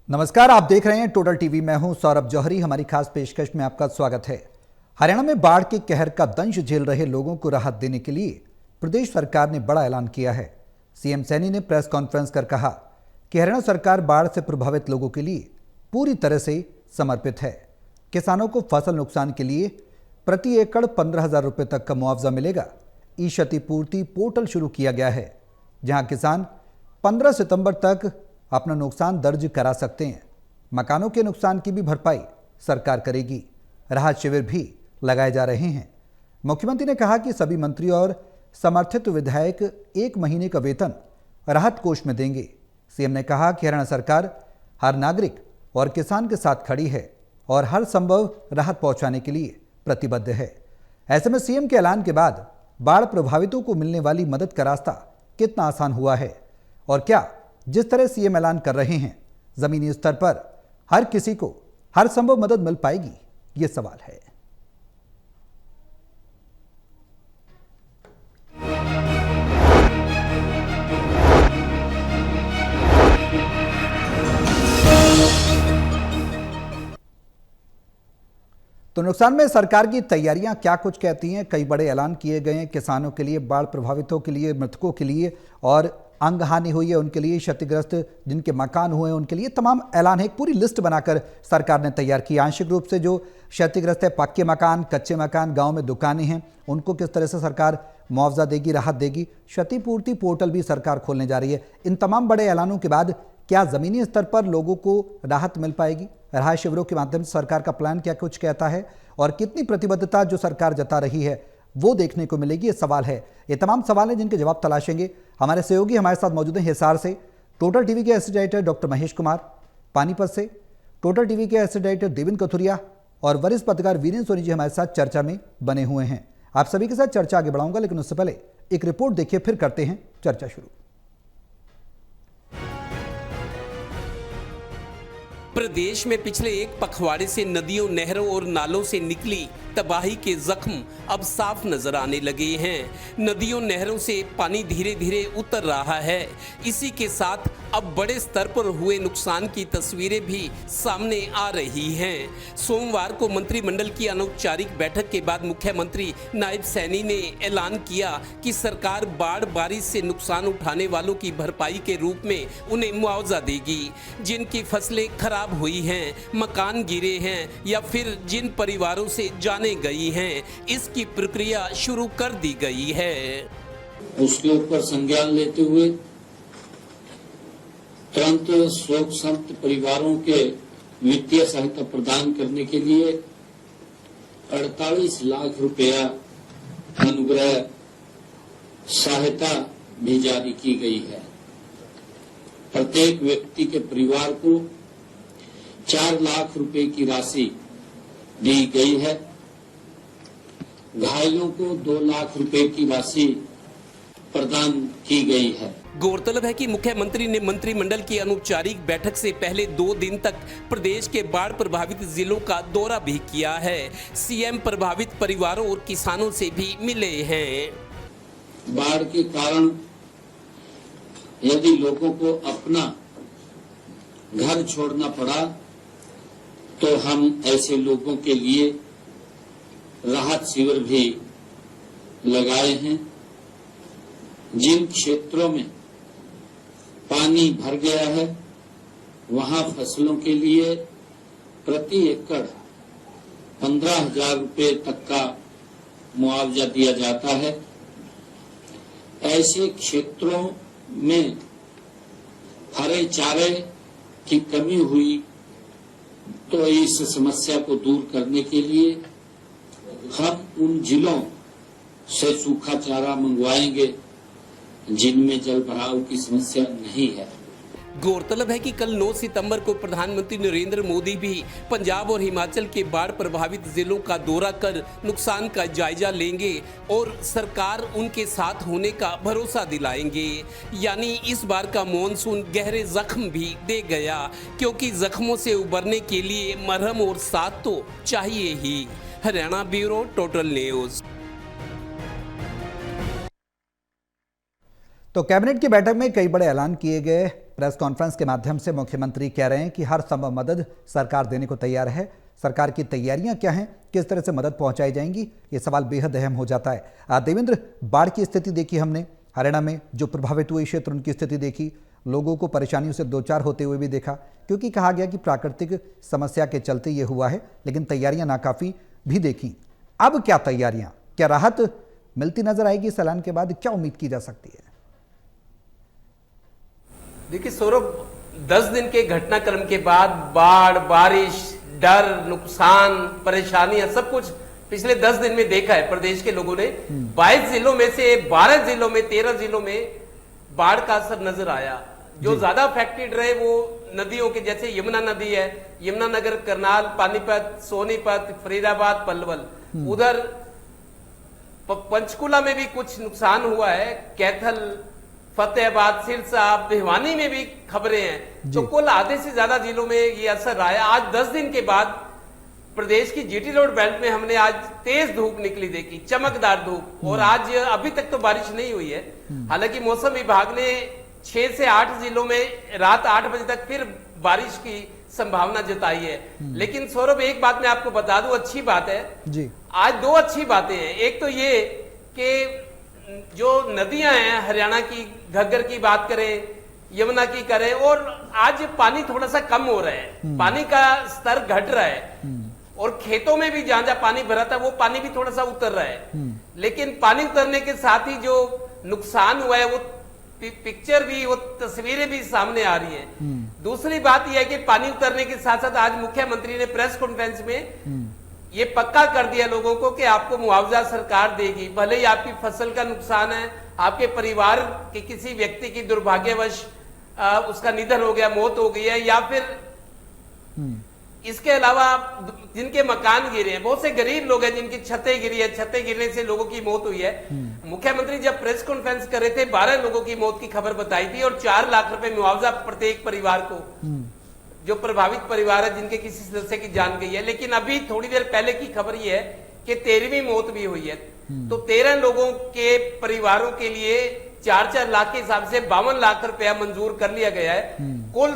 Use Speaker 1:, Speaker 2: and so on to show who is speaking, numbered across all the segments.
Speaker 1: नमस्कार, आप देख रहे हैं टोटल टीवी। मैं हूं सौरभ जौहरी। हमारी खास पेशकश में आपका स्वागत है। हरियाणा में बाढ़ के कहर का दंश झेल रहे लोगों को राहत देने के लिए प्रदेश सरकार ने बड़ा ऐलान किया है। सीएम सैनी ने प्रेस कॉन्फ्रेंस कर कहा कि हरियाणा सरकार बाढ़ से प्रभावित लोगों के लिए पूरी तरह से समर्पित है। किसानों को फसल नुकसान के लिए प्रति एकड़ 15,000 रुपये तक का मुआवजा मिलेगा। ई क्षतिपूर्ति पोर्टल शुरू किया गया है, जहां किसान 15 सितंबर तक अपना नुकसान दर्ज करा सकते हैं। मकानों के नुकसान की भी भरपाई सरकार करेगी। राहत शिविर भी लगाए जा रहे हैं। मुख्यमंत्री ने कहा कि सभी मंत्री और समर्थित विधायक 1 महीने का वेतन राहत कोष में देंगे। सीएम ने कहा कि हरियाणा सरकार हर नागरिक और किसान के साथ खड़ी है और हर संभव राहत पहुंचाने के लिए प्रतिबद्ध है। ऐसे में सीएम के ऐलान के बाद बाढ़ प्रभावितों को मिलने वाली मदद का रास्ता कितना आसान हुआ है और क्या जिस तरह सीएम ऐलान कर रहे हैं जमीनी स्तर पर हर किसी को हर संभव मदद मिल पाएगी, ये सवाल है। तो नुकसान में सरकार की तैयारियां क्या कुछ कहती हैं। कई बड़े ऐलान किए गए हैं किसानों के लिए, बाढ़ प्रभावितों के लिए, मृतकों के लिए और अंग हानि हुई है उनके लिए, क्षतिग्रस्त जिनके मकान हुए हैं उनके लिए। तमाम ऐलान है, एक पूरी लिस्ट बनाकर सरकार ने तैयार की। आंशिक रूप से जो क्षतिग्रस्त है, पक्के मकान, कच्चे मकान, गांव में दुकानें हैं, उनको किस तरह से सरकार मुआवजा देगी, राहत देगी। क्षतिपूर्ति पोर्टल भी सरकार खोलने जा रही है। इन तमाम बड़े ऐलानों के बाद क्या जमीनी स्तर पर लोगों को राहत मिल पाएगी? राहत शिविरों के माध्यम से सरकार का प्लान क्या कुछ कहता है और कितनी प्रतिबद्धता जो सरकार जता रही है वो देखने को मिलेगी, ये सवाल है। ये तमाम सवाल हैं जिनके जवाब तलाशेंगे। हमारे सहयोगी हमारे साथ मौजूद हैं हिसार से टोटल टीवी के acid editor doctor Mahesh Kumar, Panipat से टोटल टीवी के एसिड एडिटर देवेंद्र कथुरिया और वरिष्ठ पत्रकार वीरेंद्र सोनी जी हमारे साथ चर्चा में बने हुए हैं। आप सभी के साथ चर्चा आगे बढ़ाऊंगा, लेकिन उससे पहले एक रिपोर्ट देखिए, फिर करते हैं चर्चा शुरू।
Speaker 2: प्रदेश में पिछले एक पखवाड़े से नदियों, नहरों और नालों से निकली तबाही के जख्म अब साफ नजर आने लगे हैं। नदियों, नहरों से पानी धीरे धीरे उतर रहा है। इसी के साथ अब बड़े स्तर पर हुए नुकसान की तस्वीरें भी सामने आ रही हैं। सोमवार को मंत्रिमंडल की अनौपचारिक बैठक के बाद मुख्यमंत्री नायब सैनी ने ऐलान किया कि सरकार बाढ़ बारिश से नुकसान उठाने वालों की भरपाई के रूप में उन्हें मुआवजा देगी। जिनकी फसलें खराब हुई हैं, मकान गिरे हैं या फिर जिन परिवारों से जाने गई हैं, इसकी प्रक्रिया शुरू कर दी गई है।
Speaker 3: उसके ऊपर संज्ञान लेते हुए तुरंत शोक संतप्त परिवारों के वित्तीय सहायता प्रदान करने के लिए 48 लाख रुपया अनुग्रह सहायता भी जारी की गई है। प्रत्येक व्यक्ति के परिवार को 4 लाख रुपए की राशि दी गई है। घायलों को 2 लाख रुपए की राशि प्रदान की गई है।
Speaker 2: गौरतलब है कि मुख्यमंत्री ने मंत्रिमंडल की अनौपचारिक बैठक से पहले 2 दिन तक प्रदेश के बाढ़ प्रभावित जिलों का दौरा भी किया है। सीएम प्रभावित परिवारों और किसानों से भी मिले हैं।
Speaker 3: बाढ़ के कारण यदि लोगों को अपना घर छोड़ना पड़ा तो हम ऐसे लोगों के लिए राहत शिविर भी लगाए हैं। जिन क्षेत्रों में पानी भर गया है वहां फसलों के लिए प्रति एकड़ 15,000 रुपए तक का मुआवजा दिया जाता है। ऐसे क्षेत्रों में हरे चारे की कमी हुई तो इस समस्या को दूर करने के लिए हम उन जिलों से सूखा चारा मंगवाएंगे जिनमें जल भराव की समस्या नहीं है।
Speaker 2: गौरतलब है कि कल 9 सितंबर को प्रधानमंत्री नरेंद्र मोदी भी पंजाब और हिमाचल के बाढ़ प्रभावित जिलों का दौरा कर नुकसान का जायजा लेंगे और सरकार उनके साथ होने का भरोसा दिलाएंगे। यानी इस बार का मॉनसून गहरे जख्म भी दे गया, क्योंकि जख्मों से उबरने के लिए मरहम और साथ तो चाहिए ही। Haryana bureau total news.
Speaker 1: तो कैबिनेट की बैठक में कई बड़े ऐलान किए गए। प्रेस कॉन्फ्रेंस के माध्यम से मुख्यमंत्री कह रहे हैं कि हर संभव मदद सरकार देने को तैयार है। सरकार की तैयारियां क्या हैं, किस तरह से मदद पहुंचाई जाएंगी, ये सवाल बेहद अहम हो जाता है। देवेंद्र, बाढ़ की स्थिति देखी हमने, हरियाणा में जो प्रभावित हुए क्षेत्र उनकी स्थिति देखी, लोगों को परेशानियों से दो चार होते हुए भी देखा, क्योंकि कहा गया कि प्राकृतिक समस्या के चलते ये हुआ है, लेकिन तैयारियां नाकाफी भी देखी। अब क्या तैयारियां, क्या राहत मिलती नजर आएगी इस ऐलान के बाद, क्या उम्मीद की जा सकती है?
Speaker 2: देखिए सौरभ, 10 दिन के घटनाक्रम के बाद बाढ़, बारिश, डर, नुकसान, परेशानियां सब कुछ पिछले 10 दिन में देखा है प्रदेश के लोगों ने। 22 जिलों में से 12 जिलों में 13 जिलों में बाढ़ का असर नजर आया। जो ज्यादा अफेक्टेड रहे वो नदियों के, जैसे यमुना नदी है, यमुनानगर, करनाल, पानीपत, सोनीपत, फरीदाबाद, पलवल। उधर पंचकुला में भी कुछ नुकसान हुआ है, कैथल, फतेहाबाद, सिरसा, भिवानी में भी खबरें हैं। तो कुल आधे से ज्यादा जिलों में ये असर आया। आज 10 दिन के बाद प्रदेश की जीटी रोड बेल्ट में हमने आज तेज धूप निकली देखी, चमकदार धूप। और आज अभी तक तो बारिश नहीं हुई है। हालांकि मौसम विभाग ने 6 से 8 जिलों में रात 8 बजे तक फिर बारिश की संभावना जताई है। लेकिन सौरभ, एक बात मैं आपको बता दूं, अच्छी बात है जी। आज 2 अच्छी बातें हैं। एक तो ये कि जो नदियां हैं हरियाणा की, घग्गर की बात करें, यमुना की करें, और आज पानी थोड़ा सा कम हो रहा है, पानी का स्तर घट रहा है। और खेतों में भी जहां जहां पानी भरा था वो पानी भी थोड़ा सा उतर रहा है। लेकिन पानी उतरने के साथ ही जो नुकसान हुआ है वो पिक्चर भी, वो तस्वीरें भी सामने आ रही हैं। दूसरी बात यह है कि पानी उतरने के साथ साथ आज मुख्यमंत्री ने प्रेस कॉन्फ्रेंस में ये पक्का कर दिया लोगों को कि आपको मुआवजा सरकार देगी। भले ही आपकी फसल का नुकसान है, आपके परिवार के किसी व्यक्ति की दुर्भाग्यवश उसका निधन हो गया, मौत हो गई है, या फिर इसके अलावा जिनके मकान गिरे हैं, बहुत से गरीब लोग हैं जिनकी छतें गिरी है, छतें गिरने से लोगों की मौत हुई है। मुख्यमंत्री जब प्रेस कॉन्फ्रेंस कर रहे थे 12 लोगों की मौत की खबर बताई थी और 4 लाख रुपए मुआवजा प्रत्येक परिवार को, जो प्रभावित परिवार है जिनके किसी सदस्य की जान गई है। लेकिन अभी थोड़ी देर पहले की खबर यह है कि 13वीं मौत भी हुई है। तो 13 लोगों के परिवारों के लिए 4-4 लाख के हिसाब से 52 लाख रुपया मंजूर कर लिया गया है। कुल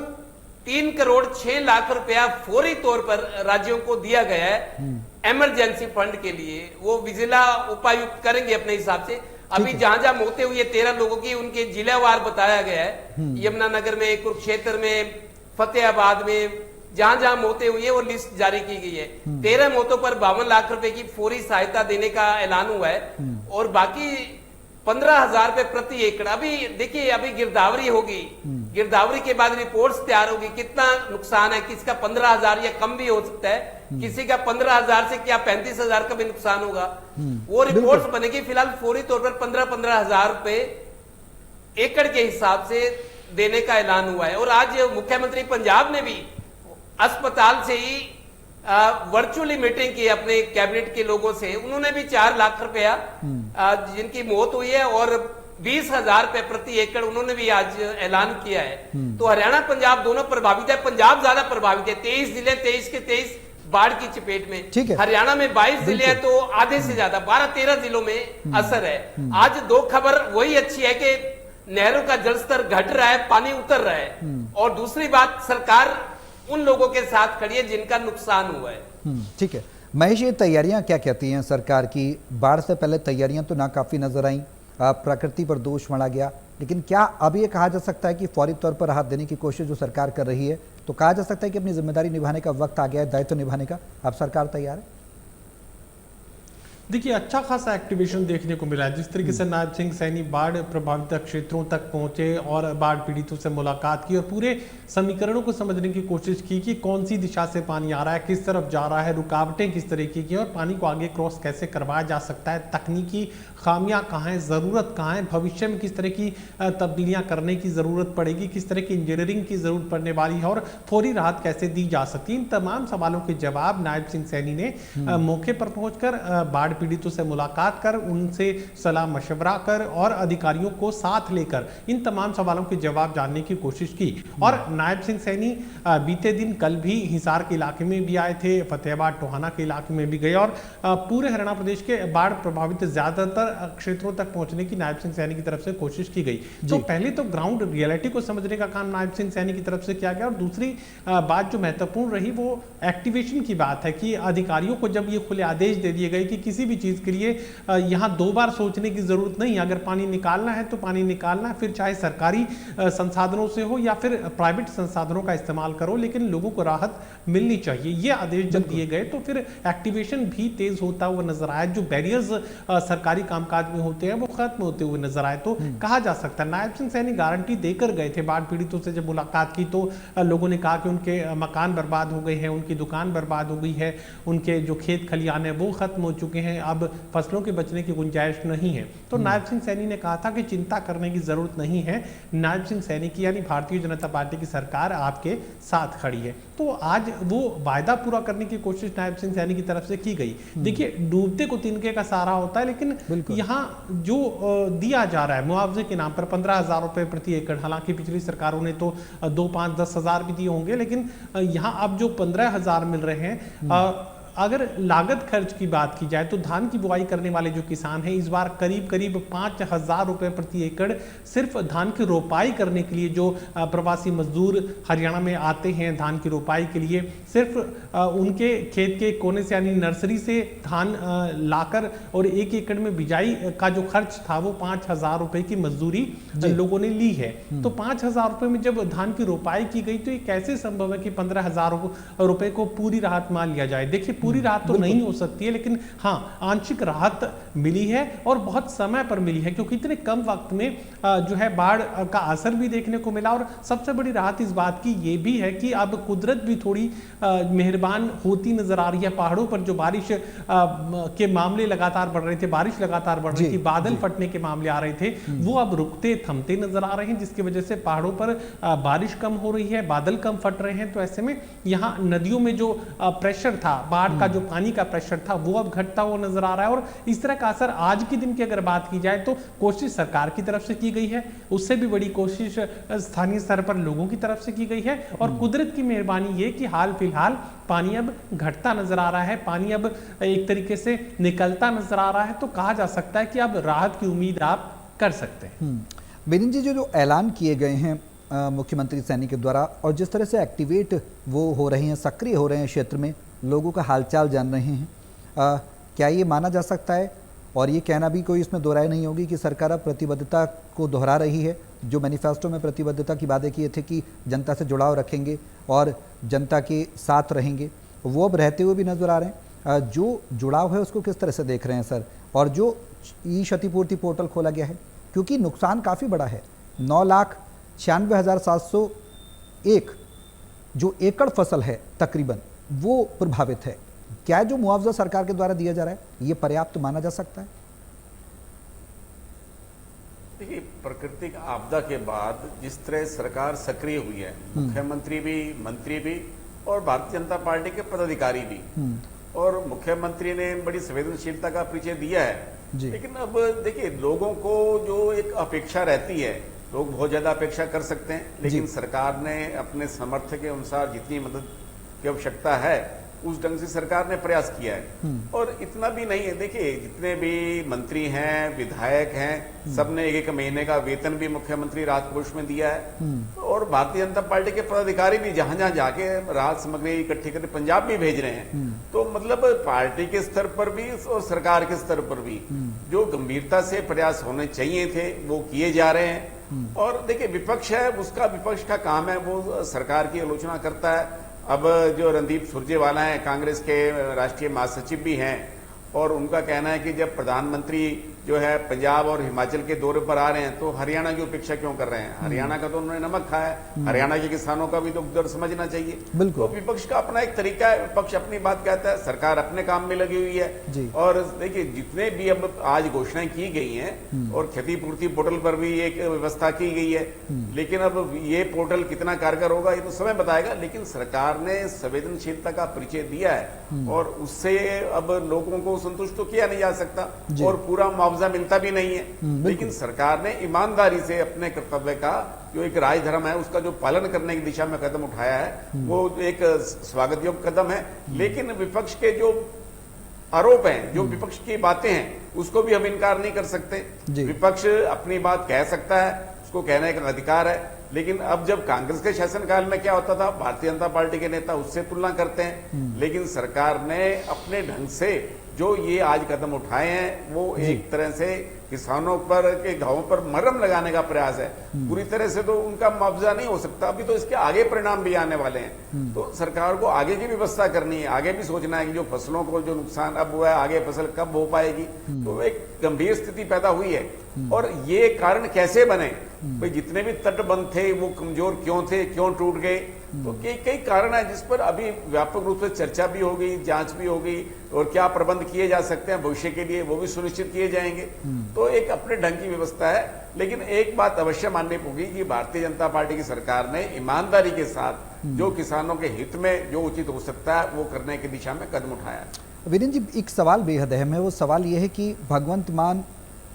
Speaker 2: 3 करोड़ 6 लाख रुपया फौरी तौर पर राज्यों को दिया गया है इमरजेंसी फंड के लिए। वो विजिला उपायुक्त करेंगे अपने हिसाब से। अभी जहां जहां मौतें हुई है 13 लोगों की, उनके जिलावार बताया गया है। यमुनानगर में, कुरुक्षेत्र में, फतेहाबाद में, जहां जहां मौतें हुई है वो लिस्ट जारी की गई है। 13 मौतों पर 52 लाख रुपए की फौरी सहायता देने का ऐलान हुआ है। और बाकी 15,000 रुपए प्रति एकड़। अभी देखिए, अभी गिरदावरी होगी, गिरदावरी के बाद रिपोर्ट्स तैयार होगी, कितना नुकसान है, किसका 15,000 या कम भी हो सकता है, किसी का 15,000 से क्या 35,000 का भी नुकसान होगा। वो रिपोर्ट्स बनेगी। फिलहाल फौरी तौर पर 15,000 रुपए एकड़ के हिसाब से देने का ऐलान हुआ है। और आज मुख्यमंत्री पंजाब ने भी अस्पताल से ही वर्चुअली मीटिंग की अपने कैबिनेट के लोगों से। उन्होंने भी 4 लाख रुपया जिनकी मौत हुई है और 20,000 रुपए प्रति एकड़ उन्होंने भी आज ऐलान किया है। तो हरियाणा पंजाब दोनों प्रभावित है। पंजाब ज्यादा प्रभावित है, 23 जिले, 23 के 23 बाढ़ की चपेट में। हरियाणा में 22 जिले हैं, तो आधे से ज्यादा 12-13 जिलों में असर है। आज 2 खबर वही अच्छी है कि नहरों का जलस्तर घट रहा है, पानी उतर रहा है। और दूसरी बात, सरकार उन लोगों के साथ खड़ी है जिनका नुकसान हुआ है।
Speaker 1: ठीक है महेश, ये तैयारियां क्या कहती हैं सरकार की? बाढ़ से पहले तैयारियां तो नाकाफी नजर आई, प्रकृति पर दोष मढ़ा गया, लेकिन क्या अब ये कहा जा सकता है कि फौरी तौर पर राहत देने की कोशिश जो सरकार कर रही है, तो कहा जा सकता है कि अपनी जिम्मेदारी निभाने का वक्त आ गया है, दायित्व निभाने का? अब सरकार तैयार है?
Speaker 4: देखिए, अच्छा खासा एक्टिवेशन देखने को मिला है। जिस तरीके से नायब सिंह सैनी बाढ़ प्रभावित क्षेत्रों तक पहुंचे और बाढ़ पीड़ितों से मुलाकात की और पूरे समीकरणों को समझने की कोशिश की कि कौन सी दिशा से पानी आ रहा है, किस तरफ जा रहा है, रुकावटें किस तरीके की और पानी को आगे क्रॉस कैसे करवाया जा सकता है, तकनीकी खामियां कहाँ हैं, ज़रूरत कहाँ है, भविष्य में किस तरह की तब्दीलियाँ करने की ज़रूरत पड़ेगी, किस तरह की इंजीनियरिंग की ज़रूरत पड़ने वाली है और फौरी राहत कैसे दी जा सकती है। इन तमाम सवालों के जवाब नायब सिंह सैनी ने मौके पर पहुँच कर बाढ़ पीड़ितों से मुलाकात कर, उनसे सलाह मशवरा कर और अधिकारियों को साथ लेकर इन तमाम सवालों के जवाब जानने की कोशिश की। और नायब सिंह सैनी बीते दिन कल भी हिसार के इलाके में भी आए थे, फतेहाबाद टोहाना के इलाके में भी गए और पूरे हरियाणा प्रदेश के बाढ़ प्रभावित ज्यादातर क्षेत्रों तक पहुंचने की नायब सिंह सैनी की तरफ से कोशिश की गई। तो पहले तो ग्राउंड रियलिटी को समझने का काम नायब सिंह सैनी की तरफ से किया गया और दूसरी बात जो महत्वपूर्ण रही वो एक्टिवेशन की बात है कि अधिकारियों को जब ये खुले आदेश दे दिए गए कि किसी भी चीज के लिए यहाँ दो बार सोचने की जरूरत नहीं, अगर पानी निकालना है तो पानी निकालना है, फिर चाहे सरकारी संसाधनों से हो या फिर प्राइवेट संसाधनों का इस्तेमाल करो, लेकिन लोगों को राहत मिलनी चाहिए। ये आदेश जब दिए गए तो फिर एक्टिवेशन भी तेज होता हुआ नजर आया। जो बैरियर्स सरकारी कामकाज में होते हैं वो खत्म होते हुए नजर आए। तो कहा जा सकता है नायब सिंह सैनी गारंटी देकर गए थे। बाढ़ पीड़ितों से जब मुलाकात की तो लोगों ने कहा कि उनके मकान बर्बाद हो गए हैं, उनकी दुकान बर्बाद हो गई है, उनके जो खेत खलियान है वो खत्म हो चुके हैं, अब फसलों के बचने की गुंजाइश नहीं है। तो नायब सिंह सैनी ने कहा था कि चिंता करने की जरूरत नहीं है, नायब सिंह सैनी की यानी भारतीय जनता पार्टी की सरकार आपके साथ खड़ी है। तो आज वो वायदा पूरा करने की कोशिश नायब सिंह सैनी की तरफ से की गई। देखिए, डूबते को तिनके का सहारा होता है, लेकिन यहाँ जो दिया जा रहा है मुआवजे के नाम पर 15,000 रुपए प्रति एकड़, हालांकि पिछली सरकारों ने तो 2, 5, 10,000 भी दिए होंगे, लेकिन यहाँ अब जो 15,000 मिल रहे हैं, अगर लागत खर्च की बात की जाए तो धान की बुआई करने वाले जो किसान हैं इस बार करीब 5,000 रुपए प्रति एकड़ सिर्फ धान की रोपाई करने के लिए, जो प्रवासी मजदूर हरियाणा में आते हैं धान की रोपाई के लिए, सिर्फ उनके खेत के कोने से यानी नर्सरी से धान लाकर और 1 एकड़ में बिजाई का जो खर्च था वो 5,000 रुपए की मजदूरी लोगों ने ली है। तो 5,000 रुपए में जब धान की रोपाई की गई तो ये कैसे संभव है कि 15,000 रुपए को पूरी राहत मान लिया जाए? देखिए, पूरी राहत तो नहीं हो सकती है, लेकिन हाँ, आंशिक राहत मिली है और बहुत समय पर मिली है, क्योंकि इतने कम वक्त में जो है बाढ़ का असर भी देखने को मिला। और सबसे बड़ी राहत इस बात की ये भी है कि अब कुदरत भी थोड़ी मेहरबान होती नजर आ रही है। पहाड़ों पर जो बारिश के मामले लगातार बढ़ रहे थे, बारिश लगातार बढ़ रही थी, बादल फटने के मामले आ रहे थे, वो अब रुकते थमते नजर आ रहे हैं, जिसकी वजह से पहाड़ों पर बारिश कम हो रही है, बादल कम फट रहे हैं। तो ऐसे में यहाँ नदियों में जो प्रेशर था, बाढ़ का जो पानी का प्रेशर था, वो अब घटता हुआ नजर आ रहा है। और इस तरह का असर आज के दिन की अगर बात की जाए तो कोशिश सरकार की तरफ से की गई है, उससे भी बड़ी कोशिश स्थानीय स्तर पर लोगों की तरफ से की गई है। और कुदरत की मेहरबानी ये कि हाल फिलहाल पानी अब घटता नजर आ रहा है, पानी अब एक तरीके से निकलता नजर आ रहा है। तो कहा जा सकता है कि अब राहत की उम्मीद आप कर सकते हैं।
Speaker 1: बेनिन जी, जो ऐलान किए गए हैं मुख्यमंत्री सैनी के द्वारा और जिस तरह से एक्टिवेट वो हो रहे हैं, सक्रिय हो रहे हैं, क्षेत्र में लोगों का हालचाल जान रहे हैं, क्या ये माना जा सकता है और ये कहना भी कोई इसमें दोहराई नहीं होगी कि सरकार अब प्रतिबद्धता को दोहरा रही है? जो मैनिफेस्टो में प्रतिबद्धता की वादे किए थे कि जनता से जुड़ाव रखेंगे और जनता के साथ रहेंगे, वो अब रहते हुए भी नजर आ रहे हैं। जो जुड़ाव है उसको किस तरह से देख रहे हैं सर? और जो ई क्षतिपूर्ति पोर्टल खोला गया है, क्योंकि नुकसान काफ़ी बड़ा है, 9,96,701 जो एकड़ फसल है तकरीबन वो प्रभावित है। क्या जो मुआवजा सरकार के द्वारा दिया जा रहा है ये पर्याप्त माना जा सकता है?
Speaker 5: देखिए, प्राकृतिक आपदा के बाद जिस तरह सरकार सक्रिय हुई है, मुख्यमंत्री भी, मंत्री भी और भारतीय जनता पार्टी के पदाधिकारी भी, और मुख्यमंत्री ने बड़ी संवेदनशीलता का परिचय दिया है। लेकिन अब देखिए, लोगों को जो एक अपेक्षा रहती है, लोग बहुत ज्यादा अपेक्षा कर सकते हैं, लेकिन सरकार ने अपने सामर्थ्य के अनुसार जितनी मदद की आवश्यकता है उस ढंग से सरकार ने प्रयास किया है। और इतना भी नहीं है, देखिए जितने भी मंत्री हैं, विधायक हैं, सबने 1-1 महीने का वेतन भी मुख्यमंत्री राहत कोष में दिया है। और भारतीय जनता पार्टी के पदाधिकारी भी जहां जहां जाके राहत सामग्री इकट्ठी करके पंजाब भी भेज रहे हैं। तो मतलब पार्टी के स्तर पर भी और सरकार के स्तर पर भी जो गंभीरता से प्रयास होने चाहिए थे वो किए जा रहे हैं। और देखिए, विपक्ष है, उसका विपक्ष का काम है वो सरकार की आलोचना करता है। अब जो रणदीप सुरजेवाला हैं, कांग्रेस के राष्ट्रीय महासचिव भी हैं, और उनका कहना है कि जब प्रधानमंत्री जो है पंजाब और हिमाचल के दौरे पर आ रहे हैं तो हरियाणा की उपेक्षा क्यों कर रहे हैं? हरियाणा का तो उन्होंने नमक खाया है, हरियाणा के किसानों का भी तो दर्द समझना चाहिए।
Speaker 1: बिल्कुल।
Speaker 5: तो विपक्ष का अपना एक तरीका है, विपक्ष अपनी बात कहता है, सरकार अपने काम में लगी हुई
Speaker 1: जी।
Speaker 5: है। और देखिए जितने भी अब आज घोषणाएं की गई हैं और क्षतिपूर्ति पोर्टल पर भी एक व्यवस्था की गई है, लेकिन अब ये पोर्टल कितना कारगर होगा ये तो समय बताएगा। लेकिन सरकार ने संवेदनशीलता का परिचय दिया है और उससे अब लोगों को संतुष्ट तो किया नहीं जा सकता और पूरा मुआवजा मिलता भी नहीं है। लेकिन सरकार ने ईमानदारी से अपने कर्तव्य का जो एक राजधर्म है उसका जो पालन करने की दिशा में कदम उठाया है वो एक स्वागत योग्य कदम है। लेकिन विपक्ष के जो आरोप हैं, जो विपक्ष की बातें हैं, उसको भी हम इनकार नहीं कर सकते। विपक्ष अपनी बात कह सकता है, उसको कहने का अधिकार है। लेकिन अब जब कांग्रेस के शासनकाल में क्या होता था, भारतीय जनता पार्टी के नेता उससे तुलना करते हैं। लेकिन सरकार ने अपने ढंग से जो ये आज कदम उठाए हैं वो एक तरह से किसानों पर के घावों पर मरहम लगाने का प्रयास है। पूरी तरह से तो उनका मुआवजा नहीं हो सकता, अभी तो इसके आगे परिणाम भी आने वाले हैं। तो सरकार को आगे की व्यवस्था करनी है, आगे भी सोचना है कि जो फसलों को जो नुकसान अब हुआ है आगे फसल कब हो पाएगी। तो एक गंभीर स्थिति पैदा हुई है। और ये कारण कैसे बने, भाई जितने भी तटबंध थे वो कमजोर क्यों थे, क्यों टूट गए, तो कई कारण है जिस पर अभी व्यापक रूप से चर्चा भी हो गई, जांच भी हो गई और क्या प्रबंध किए जा सकते हैं भविष्य के लिए वो भी सुनिश्चित किए जाएंगे। तो एक अपने ढंग की व्यवस्था है। लेकिन एक बात अवश्य माननी होगी कि भारतीय जनता पार्टी की सरकार ने ईमानदारी के साथ जो किसानों के हित में जो उचित हो सकता है वो करने की दिशा में कदम उठाया है।
Speaker 1: वीरेंद्र जी, एक सवाल बेहद अहम है। वो सवाल ये है कि भगवंत मान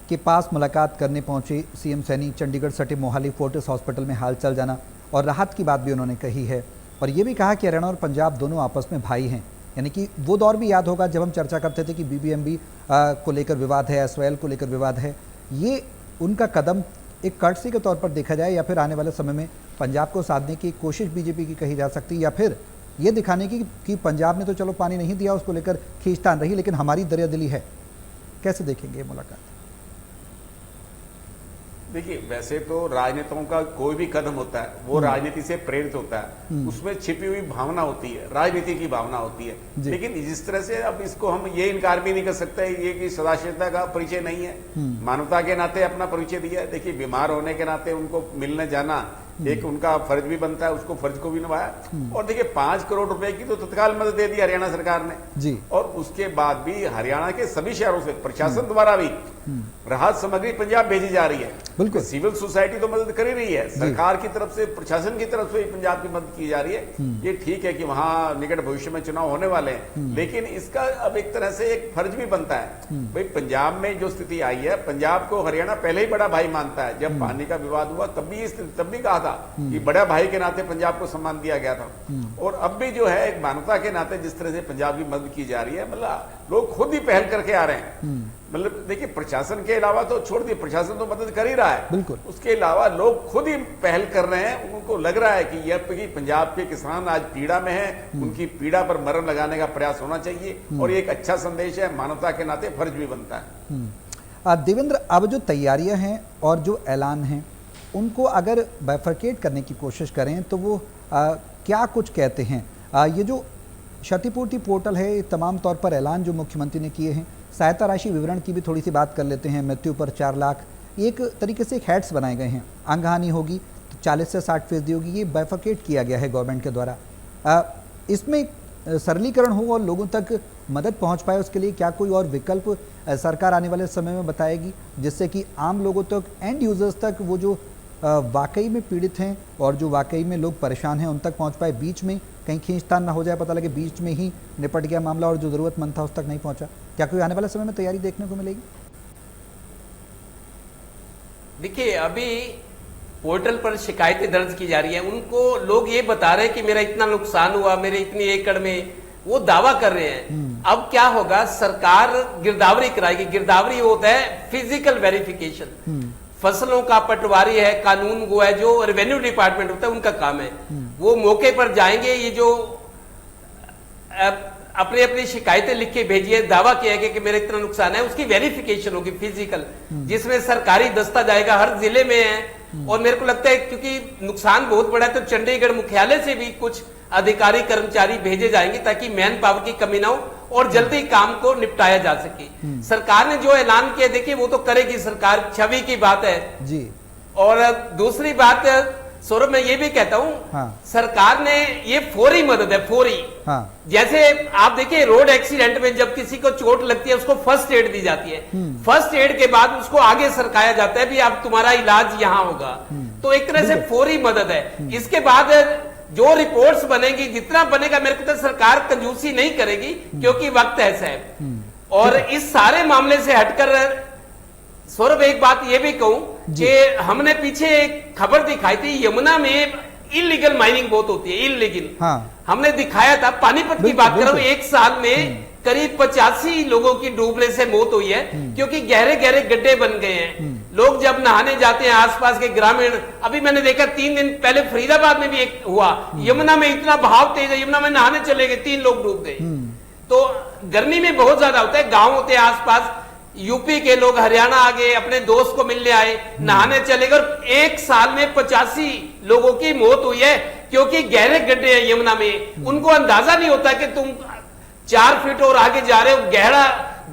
Speaker 1: के पास मुलाकात करने पहुंचे सीएम सैनी, चंडीगढ़ सटे मोहाली फोर्टिस हॉस्पिटल में हालचाल जाना और राहत की बात भी उन्होंने कही है और ये भी कहा कि हरियाणा और पंजाब दोनों आपस में भाई हैं। यानी कि वो दौर भी याद होगा जब हम चर्चा करते थे कि बीबीएमबी को लेकर विवाद है, एसवाईएल को लेकर विवाद है। ये उनका कदम एक कर्टसी के तौर पर देखा जाए या फिर आने वाले समय में पंजाब को साधने की कोशिश बीजेपी की कही जा सकती है, या फिर ये दिखाने की कि पंजाब ने तो चलो पानी नहीं दिया, उसको लेकर खींचतान रही, लेकिन हमारी दरियादिली है। कैसे देखेंगे ये मुलाकात?
Speaker 5: देखिए वैसे तो राजनेताओं का कोई भी कदम होता है वो राजनीति से प्रेरित होता है, उसमें छिपी हुई भावना होती है, राजनीति की भावना होती है। लेकिन जिस तरह से अब इसको हम ये इनकार भी नहीं कर सकते ये कि सदाशिवता का परिचय नहीं है, मानवता के नाते अपना परिचय दिया है। देखिए बीमार होने के नाते उनको मिलने जाना एक उनका फर्ज भी बनता है, उसको फर्ज को भी निभाया। और देखिए 5 करोड़ रुपए की तो तत्काल मदद दे दी हरियाणा सरकार ने
Speaker 1: जी।
Speaker 5: और उसके बाद भी हरियाणा के सभी शहरों से प्रशासन द्वारा भी राहत सामग्री पंजाब भेजी जा रही है।
Speaker 1: बिल्कुल।
Speaker 5: सिविल सोसाइटी तो मदद कर ही रही है, सरकार की तरफ से, प्रशासन की तरफ से पंजाब की मदद की जा रही है। ये ठीक है कि वहां निकट भविष्य में चुनाव होने वाले हैं, लेकिन इसका अब एक तरह से एक फर्ज भी बनता है। भाई पंजाब में जो स्थिति आई है, पंजाब को हरियाणा पहले ही बड़ा भाई मानता है। जब पानी का विवाद हुआ तब भी तब भी कहा था कि बड़ा भाई के नाते पंजाब को सम्मान दिया गया था। और अब भी जो है एक मानवता के नाते जिस तरह से पंजाब की मदद की जा रही है, मतलब लोग खुद ही पहल करके आ रहे हैं। मतलब देखिए प्रशासन के अलावा तो छोड़ दिए, प्रशासन तो मदद कर ही रहा है,
Speaker 1: बिल्कुल।
Speaker 5: उसके अलावा लोग खुद ही पहल कर रहे हैं। उनको लग रहा है कि यह कि पंजाब के किसान आज पीड़ा में हैं, उनकी पीड़ा पर मरहम लगाने का प्रयास होना चाहिए और ये एक अच्छा संदेश है, मानवता के नाते फर्ज भी बनता है।
Speaker 1: देवेंद्र, अब जो तैयारियां हैं और जो ऐलान हैं उनको अगर बाइफरकेट करने की कोशिश करें तो वो क्या कुछ कहते हैं? ये जो क्षतिपूर्ति पोर्टल है, तमाम तौर पर ऐलान जो मुख्यमंत्री ने किए हैं, सहायता राशि विवरण की भी थोड़ी सी बात कर लेते हैं। मृत्यु पर 4 लाख, एक तरीके से हेड्स बनाए गए हैं। अंगहानि होगी तो 40 से 60% होगी, ये बाइफरकेट किया गया है गवर्नमेंट के द्वारा। इसमें सरलीकरण हो और लोगों तक मदद पहुंच पाए, उसके लिए क्या कोई और विकल्प सरकार आने वाले समय में बताएगी जिससे कि आम लोगों तक, एंड यूजर्स तक, वो जो वाकई में पीड़ित हैं और जो वाकई में लोग परेशान हैं उन तक पहुंच पाए? बीच में कहीं खींचतान ना हो जाए, पता लगे बीच में ही निपट गया मामला और जो ज़रूरतमंद था उस तक नहीं पहुंचा। क्या कोई आने वाले समय में तैयारी देखने को मिलेगी?
Speaker 2: देखिए अभी पोर्टल पर शिकायतें दर्ज की जा रही है, उनको लोग ये बता रहे हैं कि मेरा इतना नुकसान हुआ, मेरे इतनी एकड़ में, वो दावा कर रहे हैं। अब क्या होगा, सरकार गिरदावरी कराएगी। गिरदावरी होता है फिजिकल वेरिफिकेशन। फसलों का पटवारी है, कानून वो है, जो रेवेन्यू डिपार्टमेंट होता है उनका काम है, वो मौके पर जाएंगे। ये जो अपनी अपनी शिकायतें लिख के भेजिए, दावा किया गया कि मेरा इतना नुकसान है, उसकी वेरिफिकेशन होगी फिजिकल, जिसमें सरकारी दस्ता जाएगा, हर जिले में है। और मेरे को लगता है क्योंकि नुकसान बहुत बड़ा है तो चंडीगढ़ मुख्यालय से भी कुछ अधिकारी कर्मचारी भेजे जाएंगे ताकि मैन पावर की कमी ना हो और जल्दी काम को निपटाया जा सके। सरकार ने जो ऐलान किया, देखिए वो तो करेगी सरकार, छवि की बात है
Speaker 1: जी।
Speaker 2: और दूसरी बात सौरभ, मैं ये भी कहता हूँ,
Speaker 1: हाँ।
Speaker 2: सरकार ने ये फौरी मदद है, फौरी।
Speaker 1: हाँ।
Speaker 2: जैसे आप देखिए रोड एक्सीडेंट में जब किसी को चोट लगती है उसको फर्स्ट एड दी जाती है, फर्स्ट एड के बाद उसको आगे सरकाया जाता है भी अब तुम्हारा इलाज यहाँ होगा, तो एक तरह से फौरी मदद है। इसके बाद जो रिपोर्ट्स बनेगी, जितना बनेगा, मेरे को तो सरकार कंजूसी नहीं करेगी क्योंकि वक्त ऐसा है। और इस सारे मामले से हटकर सौरभ एक बात ये भी कहूं कि हमने पीछे एक खबर दिखाई थी, यमुना में इलीगल माइनिंग बहुत होती है, इलीगल। हाँ। हमने दिखाया था, पानीपत की बात कर रहा हूं, एक साल में करीब 85 लोगों की डूबने से मौत हुई है क्योंकि गहरे गहरे गड्ढे बन गए हैं। लोग जब नहाने जाते हैं, आसपास के ग्रामीण, अभी मैंने देखा 3 दिन पहले फरीदाबाद में भी एक हुआ, यमुना में इतना बहाव तेज है, यमुना में नहाने चले गए, 3 लोग डूब गए। तो गर्मी में बहुत ज्यादा होता है, गांव होते हैं आसपास, यूपी के लोग हरियाणा आ गए, अपने दोस्त को मिलने आए, नहाने चले गए, और एक साल में 85 लोगों की मौत हुई है क्योंकि गहरे गड्ढे हैं यमुना में। उनको अंदाजा नहीं होता कि तुम 4 फीट और आगे जा रहे हो, गहरा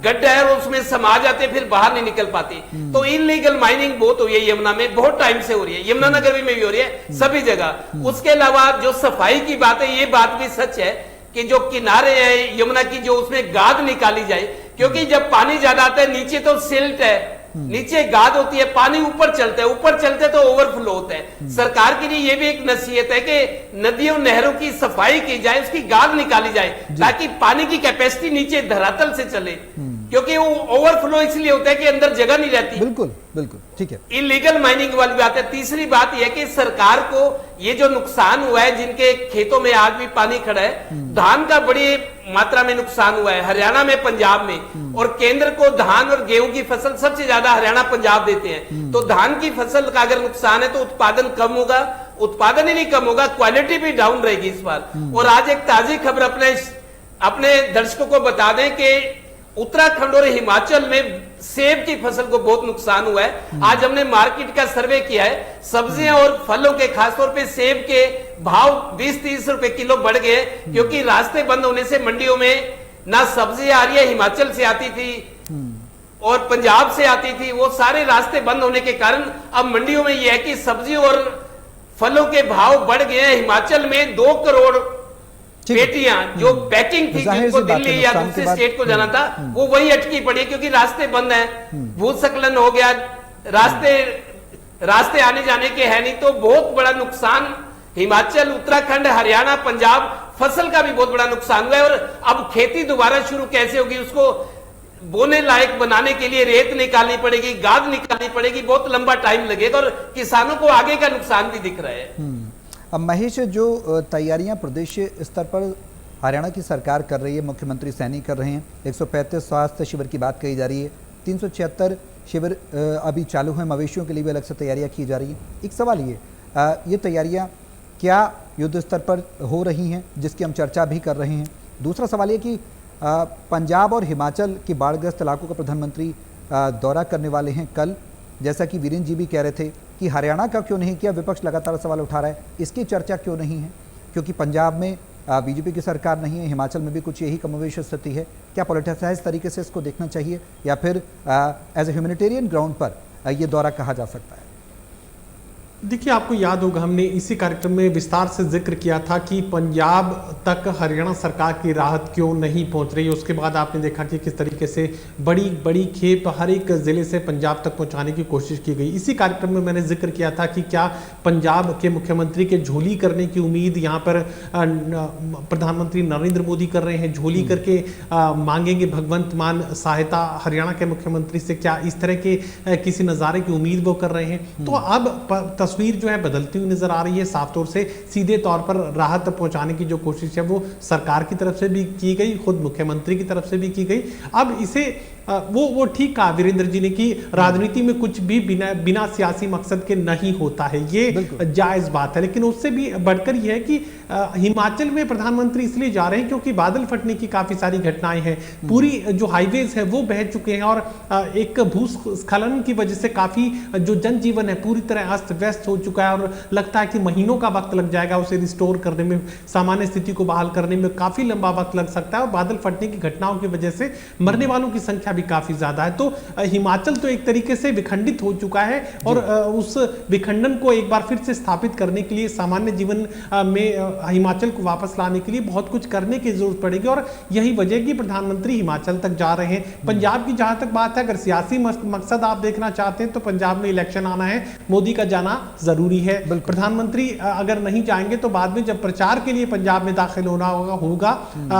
Speaker 2: गड्ढा है और उसमें समा जाते, फिर बाहर नहीं निकल पाते। तो इलीगल माइनिंग बहुत हुई है यमुना में, बहुत टाइम से हो रही है, यमुनानगर में भी हो रही है, सभी जगह। उसके अलावा जो सफाई की बात है, ये बात भी सच है कि जो किनारे हैं यमुना की, जो उसमें गाद निकाली जाए, क्योंकि जब पानी ज्यादा आता है, नीचे तो सिल्ट है, नीचे गाद होती है, पानी ऊपर चलता है, ऊपर चलते तो ओवरफ्लो होता है। सरकार के लिए ये भी एक नसीहत है कि नदियों नहरों की सफाई की जाए, उसकी गाद निकाली जाए ताकि पानी की कैपेसिटी नीचे धरातल से चले, क्योंकि वो ओवरफ्लो इसलिए होता है कि अंदर जगह नहीं रहती।
Speaker 1: बिल्कुल बिल्कुल ठीक है।
Speaker 2: इलीगल माइनिंग वाली बात है। तीसरी बात यह कि सरकार को ये जो नुकसान हुआ है, जिनके खेतों में आज भी पानी खड़ा है, धान का बड़ी मात्रा में नुकसान हुआ है हरियाणा में, पंजाब में, और केंद्र को धान और गेहूं की फसल सबसे ज्यादा हरियाणा पंजाब देते हैं। तो धान की फसल का अगर नुकसान है तो उत्पादन कम होगा, उत्पादन ही नहीं कम होगा, क्वालिटी भी डाउन रहेगी इस बार। और आज एक ताजी खबर अपने दर्शकों को बता दें कि उत्तराखंड और हिमाचल में सेब की फसल को बहुत नुकसान हुआ है। आज हमने मार्केट का सर्वे किया है, सब्जियां और फलों के, खासतौर पे सेब के भाव 20-30 रुपए किलो बढ़ गए क्योंकि रास्ते बंद होने से मंडियों में ना सब्जी आ रही है, हिमाचल से आती थी और पंजाब से आती थी, वो सारे रास्ते बंद होने के कारण अब मंडियों में यह है कि सब्जी और फलों के भाव बढ़ गए हैं। हिमाचल में 2 करोड़ पेटियां जो पैकिंग थी, जिनको दिल्ली या दूसरे स्टेट को जाना था, वो वही अटकी पड़ी क्योंकि रास्ते बंद हैं, भूस्खलन हो गया, रास्ते आने जाने के है नहीं। तो बहुत बड़ा नुकसान हिमाचल, उत्तराखंड, हरियाणा, पंजाब, फसल का भी बहुत बड़ा नुकसान हुआ है। और अब खेती दोबारा शुरू कैसे होगी, उसको बोने लायक बनाने के लिए रेत निकालनी पड़ेगी, गाद निकालनी पड़ेगी, बहुत लंबा टाइम लगेगा और किसानों को आगे का नुकसान भी दिख रहा है।
Speaker 1: अब महेश, जो तैयारियां प्रदेश स्तर पर हरियाणा की सरकार कर रही है, मुख्यमंत्री सैनी कर रहे हैं, 135 स्वास्थ्य शिविर की बात कही जा रही है, 376 शिविर अभी चालू हैं, मवेशियों के लिए भी अलग से तैयारियां की जा रही हैं। एक सवाल ये तैयारियां क्या युद्ध स्तर पर हो रही हैं, जिसकी हम चर्चा भी कर रहे हैं? दूसरा सवाल ये कि पंजाब और हिमाचल के बाढ़ग्रस्त इलाकों का प्रधानमंत्री दौरा करने वाले हैं कल, जैसा कि वीरेंद्र जी भी कह रहे थे कि हरियाणा का क्यों नहीं किया, विपक्ष लगातार सवाल उठा रहा है, इसकी चर्चा क्यों नहीं है? क्योंकि पंजाब में बीजेपी की सरकार नहीं है, हिमाचल में भी कुछ यही कमोवेश स्थिति है। क्या पॉलिटिसाइज तरीके से इसको देखना चाहिए या फिर एज ए ह्यूमैनिटेरियन ग्राउंड पर ये दौरा कहा जा सकता है?
Speaker 4: देखिए, आपको याद होगा हमने इसी कार्यक्रम में विस्तार से जिक्र किया था कि पंजाब तक हरियाणा सरकार की राहत क्यों नहीं पहुंच रही। उसके बाद आपने देखा कि किस तरीके से बड़ी बड़ी खेप हर एक जिले से पंजाब तक पहुंचाने की कोशिश की गई। इसी कार्यक्रम में मैंने जिक्र किया था कि क्या पंजाब के मुख्यमंत्री के झोली करने की उम्मीद यहाँ पर प्रधानमंत्री नरेंद्र मोदी कर रहे हैं, झोली करके मांगेंगे भगवंत मान सहायता हरियाणा के मुख्यमंत्री से, क्या इस तरह के किसी नज़ारे की उम्मीद वो कर रहे हैं? तो अब तस्वीर जो है बदलती हुई नजर आ रही है। साफ तौर से सीधे तौर पर राहत पहुंचाने की जो कोशिश है वो सरकार की तरफ से भी की गई, खुद मुख्यमंत्री की तरफ से भी की गई। अब इसे वो ठीक कहा वीरेंद्र जी ने कि राजनीति में कुछ भी बिना सियासी मकसद के नहीं होता है, ये जायज बात है। लेकिन उससे भी बढ़कर यह है कि हिमाचल में प्रधानमंत्री इसलिए जा रहे हैं क्योंकि बादल फटने की काफी सारी घटनाएं हैं, पूरी जो हाईवेज है वो बह चुके हैं और एक भूस्खलन की वजह से काफी जो जनजीवन है पूरी तरह अस्त व्यस्त व्यस्त हो चुका है और लगता है कि महीनों का वक्त लग जाएगा उसे रिस्टोर करने में, सामान्य स्थिति को बहाल करने में काफी लंबा वक्त लग सकता है और बादल फटने की घटनाओं की वजह से मरने वालों की संख्या भी काफी ज्यादा है। तो हिमाचल तो एक तरीके से विखंडित हो चुका है और उस विखंडन को एक बार फिर से स्थापित करने के लिए, सामान्य जीवन में हिमाचल को वापस लाने के लिए बहुत कुछ करने की जरूरत पड़ेगी और यही वजह है कि प्रधानमंत्री हिमाचल तक जा रहे हैं। पंजाब की जहां तक बात है, अगर सियासी मकसद आप देखना चाहते हैं तो पंजाब में इलेक्शन आना है, मोदी का जाना जरूरी है। प्रधानमंत्री अगर नहीं जाएंगे तो बाद में जब प्रचार के लिए पंजाब में दाखिल होना होगा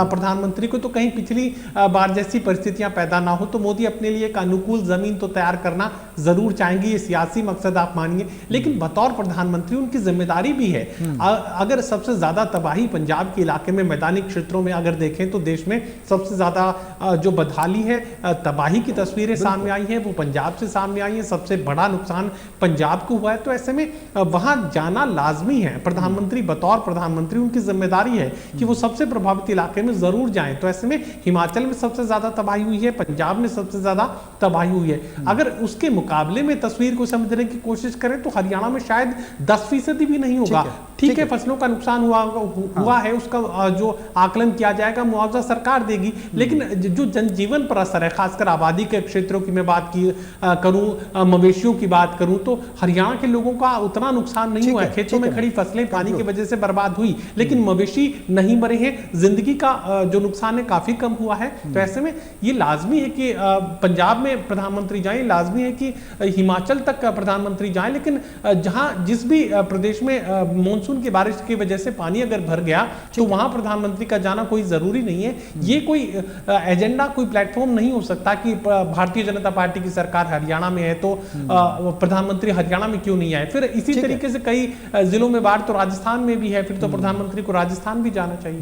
Speaker 4: प्रधानमंत्री को, तो कहीं पिछली बार जैसी परिस्थितियां पैदा ना हो। तो मोदी अपने लिए एक अनुकूल जमीन तो तैयार करना जरूर चाहेंगे, ये सियासी मकसद आप मानिए, लेकिन बतौर प्रधानमंत्री उनकी जिम्मेदारी भी है। अगर सबसे ज्यादा तबाही पंजाब के इलाके में, मैदानी क्षेत्रों में अगर देखें तो देश में सबसे ज्यादा जो बदहाली है, तबाही की तस्वीरें सामने आई हैं वो पंजाब से सामने आई हैं। सबसे बड़ा नुकसान पंजाब को हुआ है, तो ऐसे में वहां जाना लाजमी है। प्रधानमंत्री बतौर प्रधानमंत्री उनकी जिम्मेदारी है कि वो सबसे प्रभावित इलाके में जरूर जाएं। तो ऐसे में हिमाचल में सबसे ज्यादा तबाही हुई है, पंजाब में सबसे ज्यादा तबाही हुई है। अगर उसके मुकाबले में तस्वीर को समझने की कोशिश करें तो हरियाणा में शायद 10% भी नहीं होगा। ठीक है, फसलों का नुकसान हुआ है, उसका जो आकलन किया जाएगा मुआवजा सरकार देगी, लेकिन जो जनजीवन पर असर है, खासकर आबादी के क्षेत्रों की मैं बात करूं, मवेशियों की बात करूं, तो हरियाणा के लोगों का उतना नुकसान नहीं हुआ है। खेतों में खड़ी फसलें पानी की वजह से बर्बाद हुई, लेकिन मवेशी नहीं मरे हैं। जिंदगी का जो नुकसान है काफी कम हुआ है। तो ऐसे में ये लाजमी है कि पंजाब में प्रधानमंत्री जाएं, लाजमी है कि हिमाचल तक प्रधानमंत्री जाएं, लेकिन जहां जिस भी प्रदेश में मॉनसून की बारिश की वजह से पानी अगर भर गया तो वहां प्रधानमंत्री का जाना कोई जरूरी नहीं है। ये कोई एजेंडा, कोई प्लेटफॉर्म नहीं हो सकता कि भारतीय जनता पार्टी की सरकार हरियाणा में है तो प्रधानमंत्री हरियाणा में क्यों नहीं आए। फिर इसी तरीके से कई जिलों में बाढ़ तो राजस्थान में भी है, फिर तो प्रधानमंत्री को राजस्थान भी जाना चाहिए।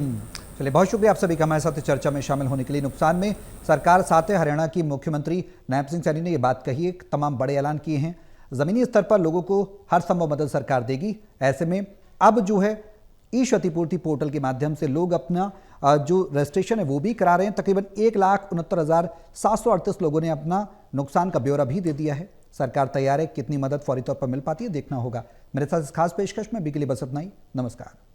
Speaker 1: चलिए, बहुत शुक्रिया आप सभी का हमारे साथ चर्चा में शामिल होने के लिए। नुकसान में सरकार साथ है। हरियाणा की मुख्यमंत्री नैब सिंह सैनी ने यह बात कही है, तमाम बड़े ऐलान किए हैं, जमीनी स्तर पर लोगों को हर संभव मदद सरकार देगी। ऐसे में अब जो है ई क्षतिपूर्ति पोर्टल के माध्यम से लोग अपना जो रजिस्ट्रेशन है वो भी करा रहे हैं। तकरीबन 1,69,738 लोगों ने अपना नुकसान का ब्यौरा भी दे दिया है। सरकार तैयार है, कितनी मदद फौरी तौर पर मिल पाती है देखना होगा। मेरे साथ इस खास पेशकश में बिजली बस इतना ही। नमस्कार।